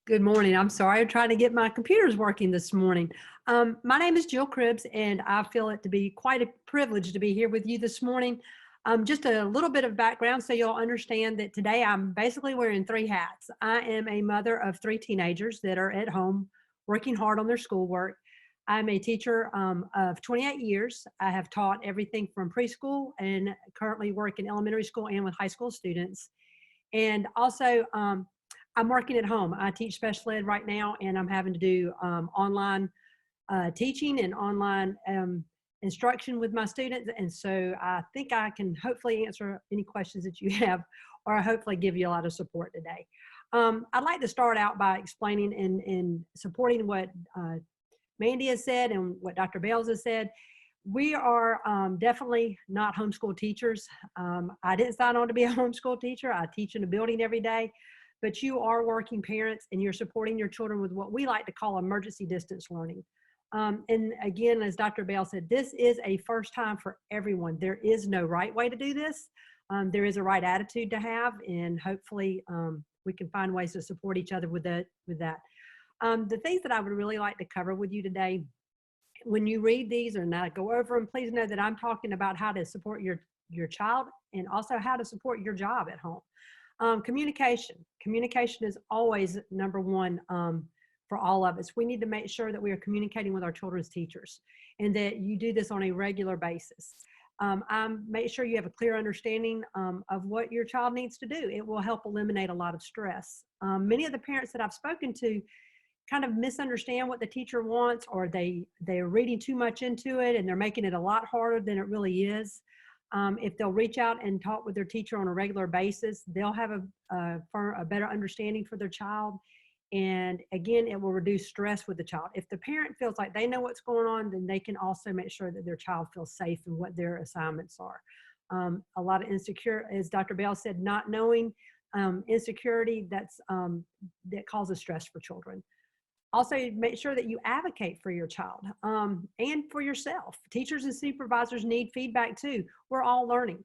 Good morning. I'm sorry. I'm trying to get my computers working this morning. My name is Jill Cribbs, and I feel it to be quite a privilege to be here with you this morning. Just a little bit of background so you'll understand that today I'm basically wearing three hats. I am a mother of three teenagers that are at home working hard on their schoolwork. I'm a teacher of 28 years. I have taught everything from preschool and currently work in elementary school and with high school students. And also, I'm working at home. I teach special ed right now, and I'm having to do online teaching and online instruction with my students. And so I think I can hopefully answer any questions that you have, or hopefully give you a lot of support today. I'd like to start out by explaining and supporting what Mandy has said and what Dr. Bales has said. We are definitely not homeschool teachers. I didn't sign on to be a homeschool teacher. I teach in a building every day, but you are working parents and you're supporting your children with what we like to call emergency distance learning. And again, as Dr. Bale said, this is a first time for everyone. There is no right way to do this. There is a right attitude to have, and hopefully we can find ways to support each other with that. The things that I would really like to cover with you today, when you read these or not go over them, please know that I'm talking about how to support your child and also how to support your job at home. Communication is always number one for all of us. We need to make sure that we are communicating with our children's teachers and that you do this on a regular basis. Make sure you have a clear understanding of what your child needs to do. It will help eliminate a lot of stress. Many of the parents that I've spoken to kind of misunderstand what the teacher wants, or they're reading too much into it and they're making it a lot harder than it really is. If they'll reach out and talk with their teacher on a regular basis, they'll have a better understanding for their child. And again, it will reduce stress with the child. If the parent feels like they know what's going on, then they can also make sure that their child feels safe and what their assignments are. A lot of insecure, as Dr. Bell said, not knowing insecurity, that causes stress for children. Also, make sure that you advocate for your child and for yourself. Teachers and supervisors need feedback too. We're all learning.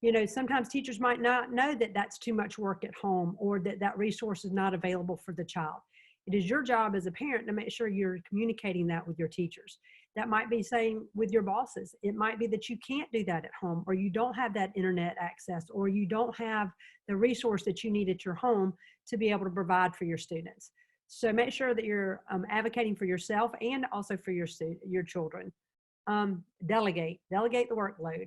You know, sometimes teachers might not know that that's too much work at home, or that that resource is not available for the child. It is your job as a parent to make sure you're communicating that with your teachers. That might be saying with your bosses. It might be that you can't do that at home, or you don't have that internet access, or you don't have the resource that you need at your home to be able to provide for your students. So make sure that you're advocating for yourself and also for your children. Delegate the workload.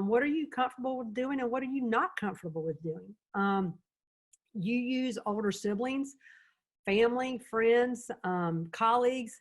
What are you comfortable with doing and what are you not comfortable with doing? You use older siblings, family, friends, colleagues,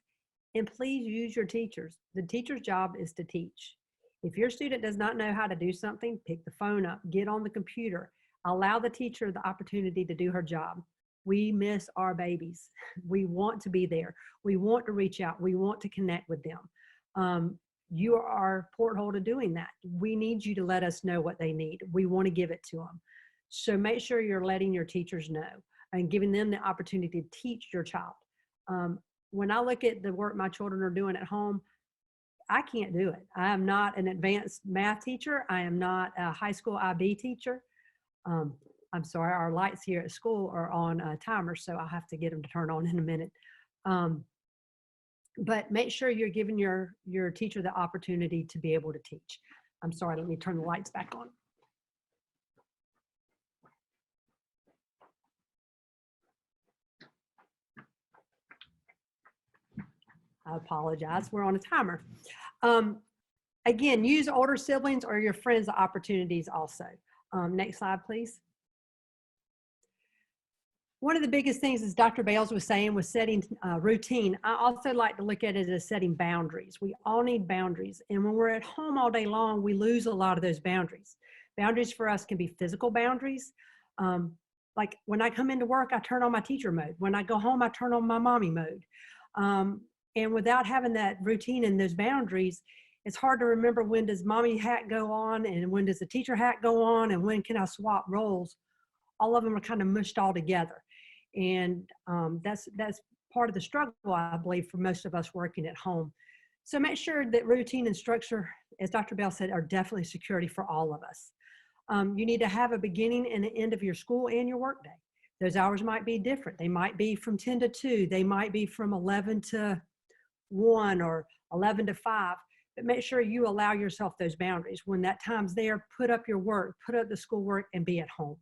and please use your teachers. The teacher's job is to teach. If your student does not know how to do something, pick the phone up, get on the computer, allow the teacher the opportunity to do her job. We miss our babies. We want to be there. We want to reach out. We want to connect with them. You are our porthole to doing that. We need you to let us know what they need. We want to give it to them. So make sure you're letting your teachers know and giving them the opportunity to teach your child. When I look at the work my children are doing at home, I can't do it. I am not an advanced math teacher. I am not a high school IB teacher. I'm sorry, our lights here at school are on a timer, so I'll have to get them to turn on in a minute. But make sure you're giving your teacher the opportunity to be able to teach. I'm sorry, let me turn the lights back on. I apologize, we're on a timer. Again, use older siblings or your friends' opportunities also. Next slide, please. One of the biggest things, as Dr. Bales was saying, was setting routine. I also like to look at it as setting boundaries. We all need boundaries. And when we're at home all day long, we lose a lot of those boundaries. Boundaries for us can be physical boundaries. Like when I come into work, I turn on my teacher mode. When I go home, I turn on my mommy mode. And without having that routine and those boundaries, it's hard to remember when does mommy hat go on and when does the teacher hat go on and when can I swap roles. All of them are kind of mushed all together. And that's part of the struggle, I believe, for most of us working at home. So make sure that routine and structure, as Dr. Bell said, are definitely security for all of us. You need to have a beginning and an end of your school and your work day. Those hours might be different. They might be from 10 to 2. They might be from 11 to 1 or 11 to 5. But make sure you allow yourself those boundaries. When that time's there, put up your work, put up the schoolwork, and be at home.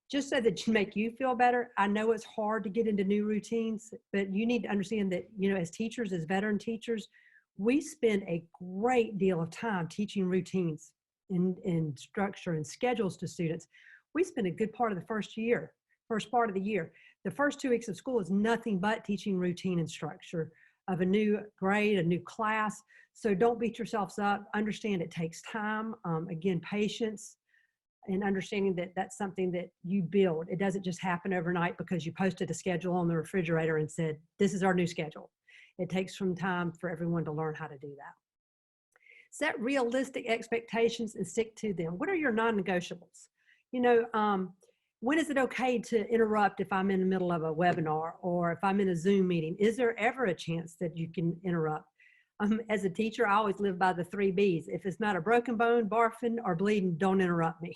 Just so that you make you feel better. I know it's hard to get into new routines, but you need to understand that, as teachers, as veteran teachers, we spend a great deal of time teaching routines and structure and schedules to students. We spend a good part of the first part of the year. The first 2 weeks of school is nothing but teaching routine and structure of a new grade, a new class. So don't beat yourselves up. Understand it takes time. Again, patience, and understanding that that's something that you build. It doesn't just happen overnight because you posted a schedule on the refrigerator and said, this is our new schedule. It takes some time for everyone to learn how to do that. Set realistic expectations and stick to them. What are your non-negotiables? When is it okay to interrupt if I'm in the middle of a webinar or if I'm in a Zoom meeting? Is there ever a chance that you can interrupt? As a teacher, I always live by the 3 Bs. If it's not a broken bone, barfing, or bleeding, don't interrupt me.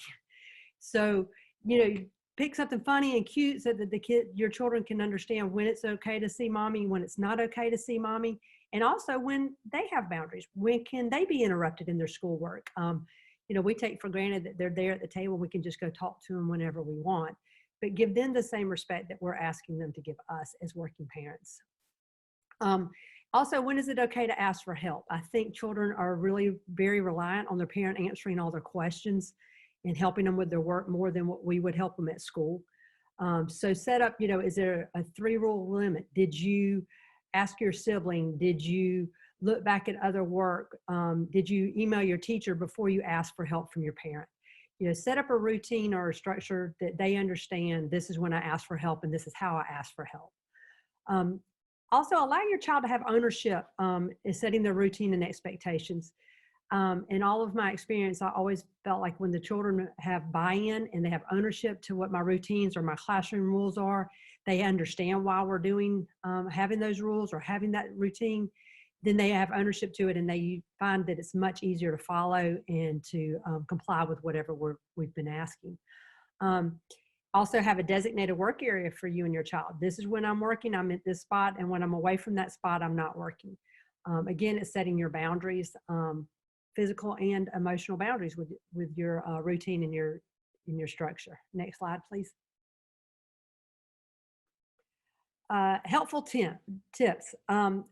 So, pick something funny and cute so that your children can understand when it's okay to see mommy, when it's not okay to see mommy, and also when they have boundaries. When can they be interrupted in their schoolwork? We take for granted that they're there at the table. We can just go talk to them whenever we want, but give them the same respect that we're asking them to give us as working parents. Also, when is it okay to ask for help? I think children are really very reliant on their parent answering all their questions and helping them with their work more than what we would help them at school. So set up, is there a 3-rule limit? Did you ask your sibling? Did you look back at other work? Did you email your teacher before you ask for help from your parent? Set up a routine or a structure that they understand. This is when I ask for help and this is how I ask for help. Also, allow your child to have ownership in setting their routine and expectations. In all of my experience, I always felt like when the children have buy-in and they have ownership to what my routines or my classroom rules are, they understand why we're doing, having those rules or having that routine, then they have ownership to it and they find that it's much easier to follow and to comply with whatever we've been asking. Also have a designated work area for you and your child. This is when I'm working, I'm at this spot, and when I'm away from that spot, I'm not working. Again, it's setting your boundaries, physical and emotional boundaries with your routine and your structure. Next slide, please. Helpful tips.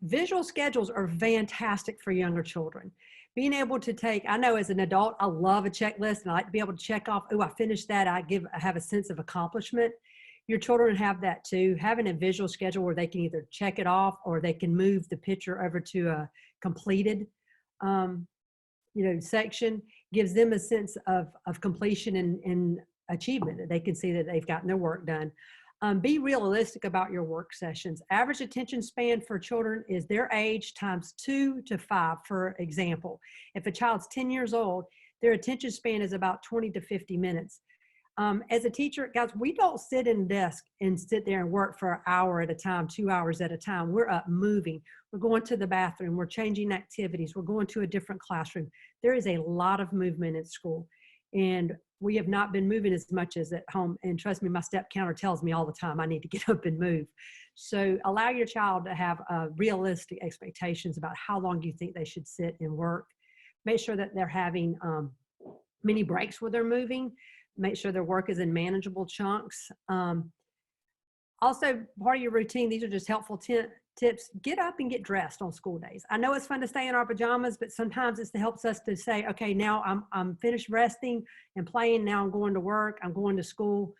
Visual schedules are fantastic for younger children. Being able to I know as an adult, I love a checklist and I like to be able to check off, oh, I finished that. I have a sense of accomplishment. Your children have that too. Having a visual schedule where they can either check it off or they can move the picture over to a completed section gives them a sense of completion and achievement, that they can see that they've gotten their work done. Be realistic about your work sessions. Average attention span for children is their age times 2 to 5. For example, if a child's 10 years old, their attention span is about 20 to 50 minutes. As a teacher, guys, we don't sit in a desk and sit there and work for an hour at a time, 2 hours at a time. We're up moving. We're going to the bathroom. We're changing activities. We're going to a different classroom. There is a lot of movement at school. And we have not been moving as much as at home. And trust me, my step counter tells me all the time I need to get up and move. So allow your child to have realistic expectations about how long you think they should sit and work. Make sure that they're having many breaks where they're moving. Make sure their work is in manageable chunks. Also, part of your routine, these are just helpful tips. Get up and get dressed on school days. I know it's fun to stay in our pajamas, but sometimes it helps us to say, okay, now I'm finished resting and playing. Now I'm going to work. I'm going to school.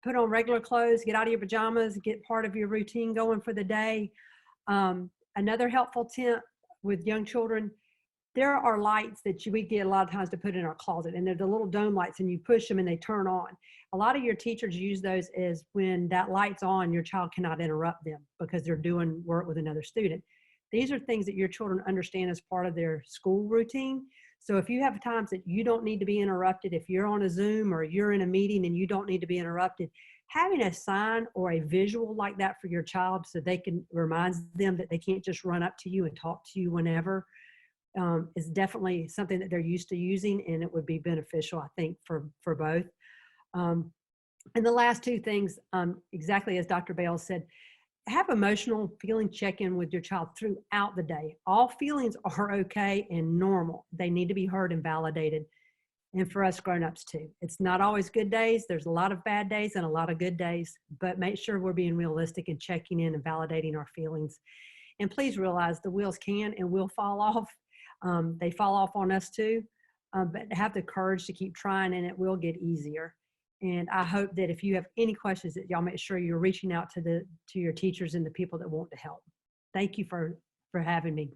Put on regular clothes, get out of your pajamas, get part of your routine going for the day. Another helpful tip with young children, there are lights that we get a lot of times to put in our closet, and they're the little dome lights, and you push them and they turn on. A lot of your teachers use those as when that light's on, your child cannot interrupt them because they're doing work with another student. These are things that your children understand as part of their school routine. So if you have times that you don't need to be interrupted, if you're on a Zoom or you're in a meeting and you don't need to be interrupted, having a sign or a visual like that for your child so they can remind them that they can't just run up to you and talk to you whenever is definitely something that they're used to using, and it would be beneficial, I think, for both. And the last two things, exactly as Dr. Bales said, have emotional feeling check-in with your child throughout the day. All feelings are okay and normal. They need to be heard and validated. And for us grown-ups too. It's not always good days. There's a lot of bad days and a lot of good days, but make sure we're being realistic and checking in and validating our feelings. And please realize the wheels can and will fall off. They fall off on us too, but have the courage to keep trying and it will get easier. And I hope that if you have any questions that y'all make sure you're reaching out to your teachers and the people that want to help. Thank you for having me.